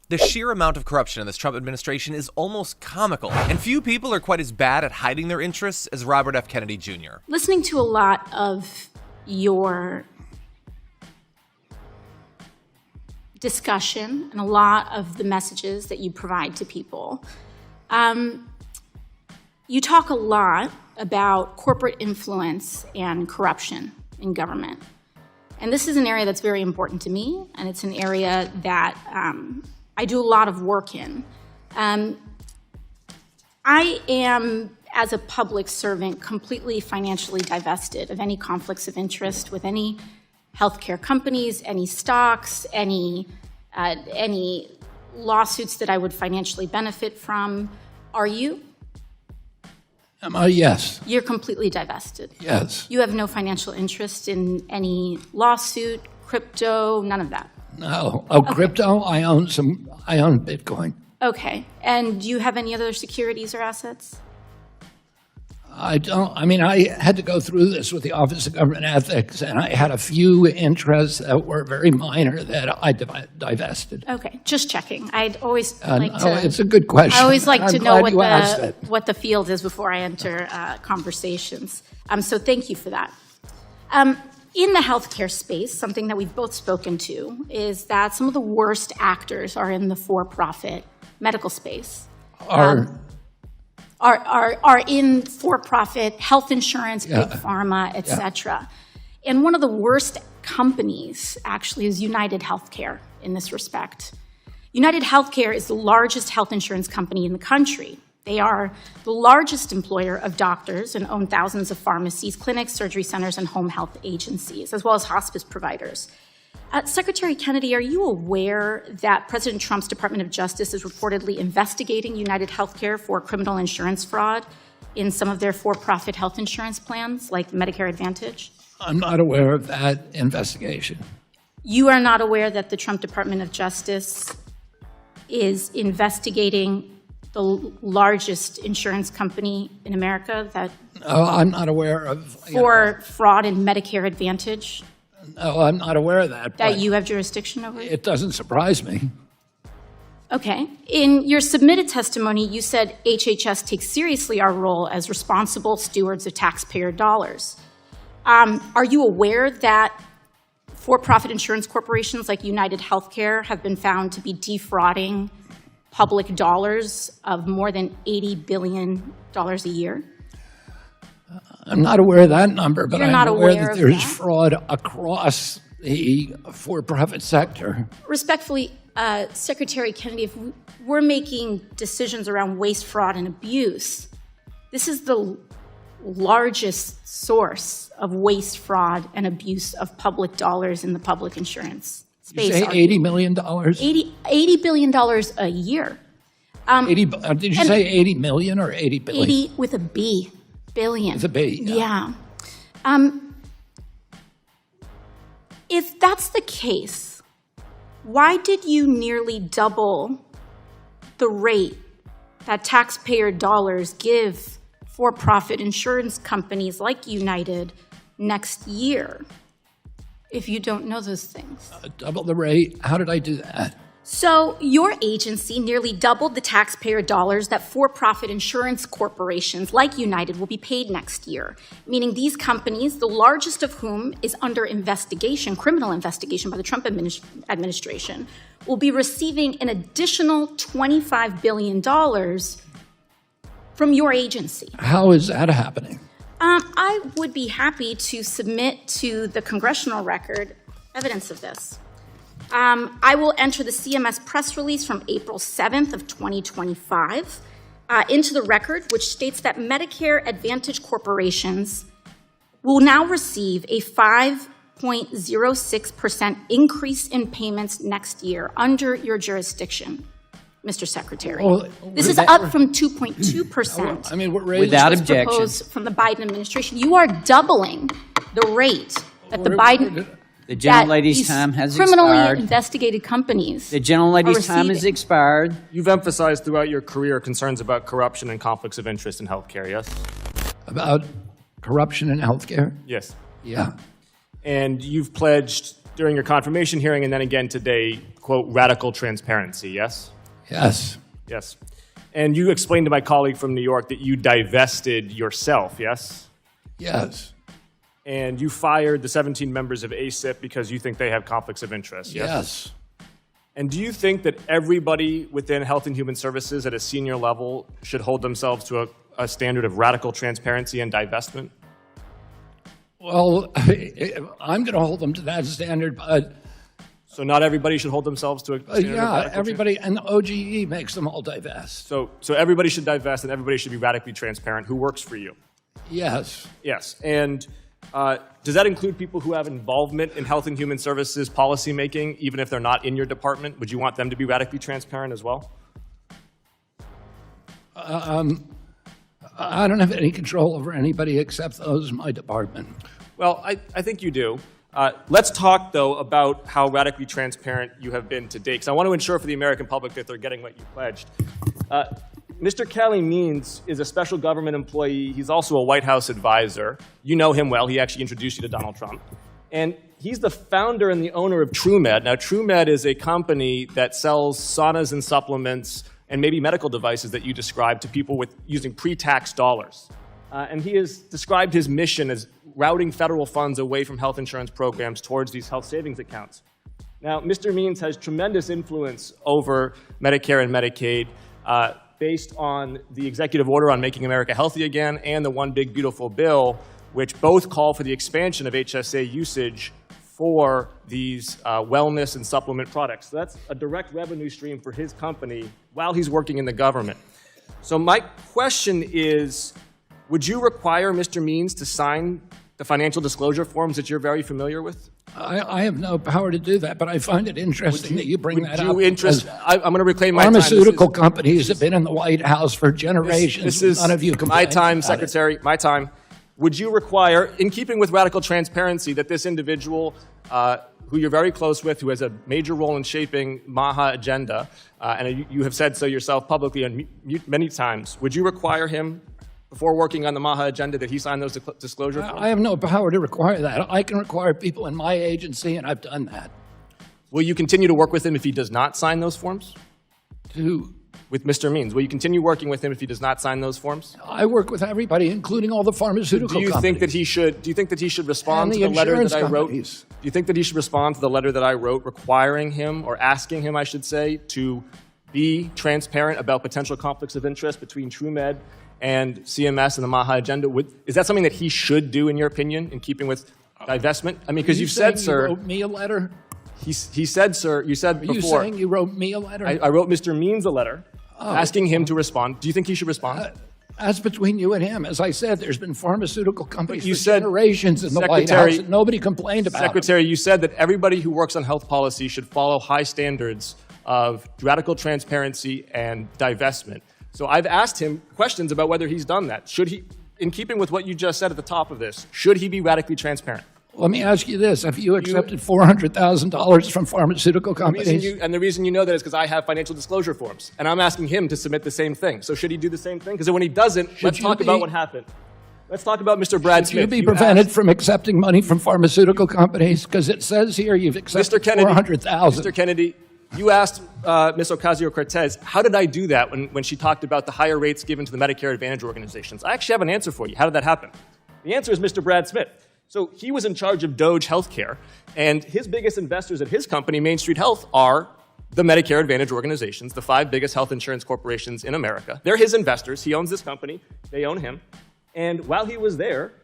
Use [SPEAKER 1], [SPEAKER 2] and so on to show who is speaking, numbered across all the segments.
[SPEAKER 1] The sheer amount of corruption in this Trump administration is almost comical, and few people are quite as bad at hiding their interests as Robert F. Kennedy Jr.
[SPEAKER 2] Listening to a lot of your discussion and a lot of the messages that you provide to people, you talk a lot about corporate influence and corruption in government. And this is an area that's very important to me, and it's an area that I do a lot of work in. I am, as a public servant, completely financially divested of any conflicts of interest with any healthcare companies, any stocks, any lawsuits that I would financially benefit from. Are you?
[SPEAKER 3] Yes.
[SPEAKER 2] You're completely divested?
[SPEAKER 3] Yes.
[SPEAKER 2] You have no financial interest in any lawsuit, crypto, none of that?
[SPEAKER 3] No. Oh, okay. Crypto? I own Bitcoin.
[SPEAKER 2] Okay. And do you have any other securities or assets?
[SPEAKER 3] I don't. I mean, I had to go through this with the Office of Government Ethics, and I had a few interests that were very minor that I divested.
[SPEAKER 2] Okay, just checking. I'd always like to.
[SPEAKER 3] Oh, it's a good question.
[SPEAKER 2] I always like to know
[SPEAKER 3] what
[SPEAKER 2] the field is before I enter conversations. So thank you for that. In the healthcare space, something that we've both spoken to is that some of the worst actors are in the for-profit medical space. Are in for-profit health insurance, big pharma, et cetera. And one of the worst companies, actually, is United Healthcare in this respect. United Healthcare is the largest health insurance company in the country. They are the largest employer of doctors and own thousands of pharmacies, clinics, surgery centers, and home health agencies, as well as hospice providers. Secretary Kennedy, are you aware that President Trump's Department of Justice is reportedly investigating United Healthcare for criminal insurance fraud in some of their for-profit health insurance plans, like Medicare Advantage?
[SPEAKER 3] I'm not aware of that investigation.
[SPEAKER 2] You are not aware that the Trump Department of Justice is investigating the largest insurance company in America that...
[SPEAKER 3] No, I'm not aware of...
[SPEAKER 2] For fraud in Medicare Advantage?
[SPEAKER 3] No, I'm not aware of that.
[SPEAKER 2] That you have jurisdiction over?
[SPEAKER 3] It doesn't surprise me.
[SPEAKER 2] Okay. In your submitted testimony, you said HHS takes seriously our role as responsible stewards of taxpayer dollars. Are you aware that for-profit insurance corporations like United Healthcare have been found to be defrauding public dollars of more than $80 billion a year?
[SPEAKER 3] I'm not aware of that number, but I'm aware that there's
[SPEAKER 2] that?
[SPEAKER 3] fraud across the for-profit sector.
[SPEAKER 2] Respectfully, Secretary Kennedy, if we're making decisions around waste, fraud, and abuse, this is the largest source of waste, fraud, and abuse of public dollars in the public insurance space.
[SPEAKER 3] You say $80 million?
[SPEAKER 2] $80 billion a year.
[SPEAKER 3] Did you say 80 million or 80 billion?
[SPEAKER 2] 80 with a B. Billion.
[SPEAKER 3] With a B,
[SPEAKER 2] yeah. If that's the case, why did you nearly double the rate that taxpayer dollars give for-profit insurance companies like United next year, if you don't know those things?
[SPEAKER 3] Double the rate? How did I do that?
[SPEAKER 2] So your agency nearly doubled the taxpayer dollars that for-profit insurance corporations like United will be paid next year, meaning these companies, the largest of whom is under investigation, criminal investigation by the Trump administration, will be receiving an additional $25 billion from your agency.
[SPEAKER 3] How is that happening?
[SPEAKER 2] I would be happy to submit to the congressional record evidence of this. I will enter the CMS press release from April 7th of 2025 into the record, which states that Medicare Advantage corporations will now receive a 5.06% increase in payments next year under your jurisdiction, Mr. Secretary.
[SPEAKER 3] Well,
[SPEAKER 2] this is up from 2.2%.
[SPEAKER 3] I mean, we're
[SPEAKER 4] without objection
[SPEAKER 2] proposed from the Biden administration. You are doubling the rate that the Biden...
[SPEAKER 4] The gentlelady's time has
[SPEAKER 2] criminally
[SPEAKER 4] expired.
[SPEAKER 2] Investigated companies.
[SPEAKER 4] The gentlelady's time has expired.
[SPEAKER 5] You've emphasized throughout your career concerns about corruption and conflicts of interest in healthcare, yes?
[SPEAKER 3] About corruption in healthcare?
[SPEAKER 5] Yes.
[SPEAKER 3] Yeah.
[SPEAKER 5] And you've pledged during your confirmation hearing and then again today, quote, radical transparency, yes?
[SPEAKER 3] Yes.
[SPEAKER 5] Yes. And you explained to my colleague from New York that you divested yourself, yes?
[SPEAKER 3] Yes.
[SPEAKER 5] And you fired the 17 members of ACIP because you think they have conflicts of interest, yes?
[SPEAKER 3] Yes.
[SPEAKER 5] And do you think that everybody within Health and Human Services at a senior level should hold themselves to a standard of radical transparency and divestment?
[SPEAKER 3] Well, I'm going to hold them to that standard, but
[SPEAKER 5] So not everybody should hold themselves to a standard of
[SPEAKER 3] yeah,
[SPEAKER 5] radical
[SPEAKER 3] everybody, and the OGE makes them all divest.
[SPEAKER 5] So everybody should divest and everybody should be radically transparent. Who works for you?
[SPEAKER 3] Yes.
[SPEAKER 5] Yes. And does that include people who have involvement in Health and Human Services policymaking, even if they're not in your department? Would you want them to be radically transparent as well?
[SPEAKER 3] I don't have any control over anybody except those in my department.
[SPEAKER 5] Well, I think you do. Let's talk, though, about how radically transparent you have been to date, because I want to ensure for the American public that they're getting what you pledged. Mr. Kelly Means is a special government employee. He's also a White House advisor. You know him well. He actually introduced you to Donald Trump. And he's the founder and the owner of TrueMed. Now, TrueMed is a company that sells saunas and supplements and maybe medical devices that you described to people with using pre-tax dollars. And he has described his mission as routing federal funds away from health insurance programs towards these health savings accounts. Now, Mr. Means has tremendous influence over Medicare and Medicaid based on the executive order on making America healthy again and the One Big Beautiful Bill, which both call for the expansion of HSA usage for these wellness and supplement products. So that's a direct revenue stream for his company while he's working in the government. So my question is, would you require Mr. Means to sign the financial disclosure forms that you're very familiar with?
[SPEAKER 3] I have no power to do that, but I find it interesting that you bring that up.
[SPEAKER 5] I'm going to reclaim my time.
[SPEAKER 3] Pharmaceutical companies have been in the White House for generations.
[SPEAKER 5] This is
[SPEAKER 3] none of you
[SPEAKER 5] my time,
[SPEAKER 3] about
[SPEAKER 5] Secretary, my time. Would you require, in keeping with radical transparency, that this individual, who you're very close with, who has a major role in shaping MAHA agenda, and you have said so yourself publicly many times, would you require him, before working on the MAHA agenda, that he sign those disclosure forms?
[SPEAKER 3] I have no power to require that. I can require people in my agency, and I've done that.
[SPEAKER 5] Will you continue to work with him if he does not sign those forms?
[SPEAKER 3] With
[SPEAKER 5] Mr. Means, will you continue working with him if he does not sign those forms?
[SPEAKER 3] I work with everybody, including all the pharmaceutical companies.
[SPEAKER 5] Do you think that he should respond to the letter that I wrote? Do you think that he should respond to the letter that I wrote requiring him, or asking him, I should say, to be transparent about potential conflicts of interest between TrueMed and CMS and the MAHA agenda? Is that something that he should do, in your opinion, in keeping with divestment? I mean, because you've said, sir.
[SPEAKER 3] You wrote me a letter?
[SPEAKER 5] He said, sir, you said before.
[SPEAKER 3] Are you saying you wrote me a letter?
[SPEAKER 5] I wrote Mr. Means a letter asking him to respond. Do you think he should respond?
[SPEAKER 3] That's between you and him. As I said, there's been pharmaceutical companies for
[SPEAKER 5] said,
[SPEAKER 3] generations in the White House, and nobody complained about
[SPEAKER 5] Secretary, you said that everybody who works on health policy should follow high standards of radical transparency and divestment. So I've asked him questions about whether he's done that. Should he, in keeping with what you just said at the top of this, should he be radically transparent?
[SPEAKER 3] Let me ask you this. Have you accepted $400,000 from pharmaceutical companies?
[SPEAKER 5] The reason you know that is because I have financial disclosure forms, and I'm asking him to submit the same thing. So should he do the same thing? Because when he doesn't, let's talk about what happened. Let's talk about Mr. Brad Smith.
[SPEAKER 3] Should you be prevented from accepting money from pharmaceutical companies? Because it says here you've accepted $400,000.
[SPEAKER 5] Mr. Kennedy, you asked Ms. Ocasio-Cortez, how did I do that when she talked about the higher rates given to the Medicare Advantage organizations? I actually have an answer for you. How did that happen? The answer is Mr. Brad Smith. So he was in charge of Doge Healthcare, and his biggest investors at his company, Main Street Health, are the Medicare Advantage organizations, the 5 biggest health insurance corporations in America. They're his investors. He owns this company. They own him. And while he was there,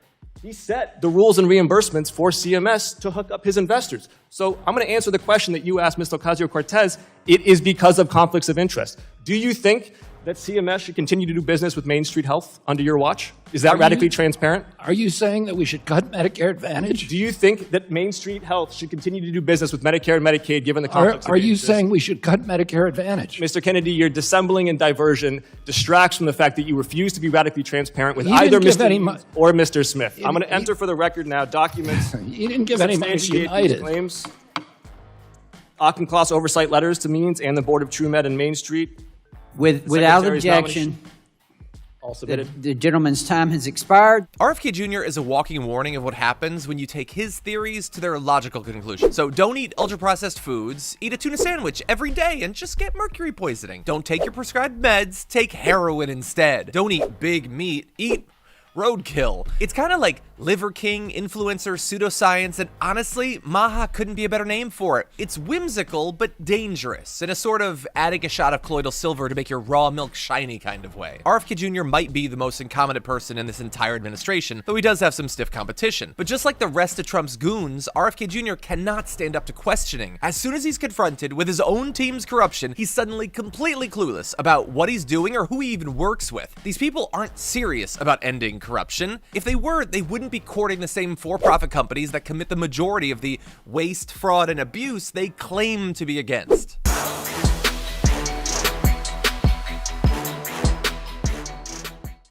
[SPEAKER 5] he set the rules and reimbursements for CMS to hook up his investors. So I'm going to answer the question that you asked Ms. Ocasio-Cortez. It is because of conflicts of interest. Do you think that CMS should continue to do business with Main Street Health under your watch? Is that radically transparent?
[SPEAKER 3] Are you saying that we should cut Medicare Advantage?
[SPEAKER 5] Do you think that Main Street Health should continue to do business with Medicare and Medicaid given the conflicts of interest?
[SPEAKER 3] Are you saying we should cut Medicare Advantage?
[SPEAKER 5] Mr. Kennedy, your dissembling and diversion distracts from the fact that you refuse to be radically transparent with either Mr. Means or Mr. Smith. I'm going to enter for the record now documents.
[SPEAKER 3] You didn't give any money to United.
[SPEAKER 5] Claims. Auchincloss oversight letters to Means and the board of TrueMed and Main Street.
[SPEAKER 4] Without objection.
[SPEAKER 5] All submitted.
[SPEAKER 4] The gentleman's time has expired.
[SPEAKER 1] RFK Jr. is a walking warning of what happens when you take his theories to their logical conclusion. So don't eat ultra-processed foods, eat a tuna sandwich every day and just get mercury poisoning. Don't take your prescribed meds, take heroin instead. Don't eat big meat, eat roadkill. It's kind of like Liver King, influencer, pseudoscience, and honestly, Maha couldn't be a better name for it. It's whimsical, but dangerous, in a sort of adding a shot of colloidal silver to make your raw milk shiny kind of way. RFK Jr. might be the most incompetent person in this entire administration, though he does have some stiff competition. But just like the rest of Trump's goons, RFK Jr. cannot stand up to questioning. As soon as he's confronted with his own team's corruption, he's suddenly completely clueless about what he's doing or who he even works with. These people aren't serious about ending corruption. If they were, they wouldn't be courting the same for-profit companies that commit the majority of the waste, fraud, and abuse they claim to be against.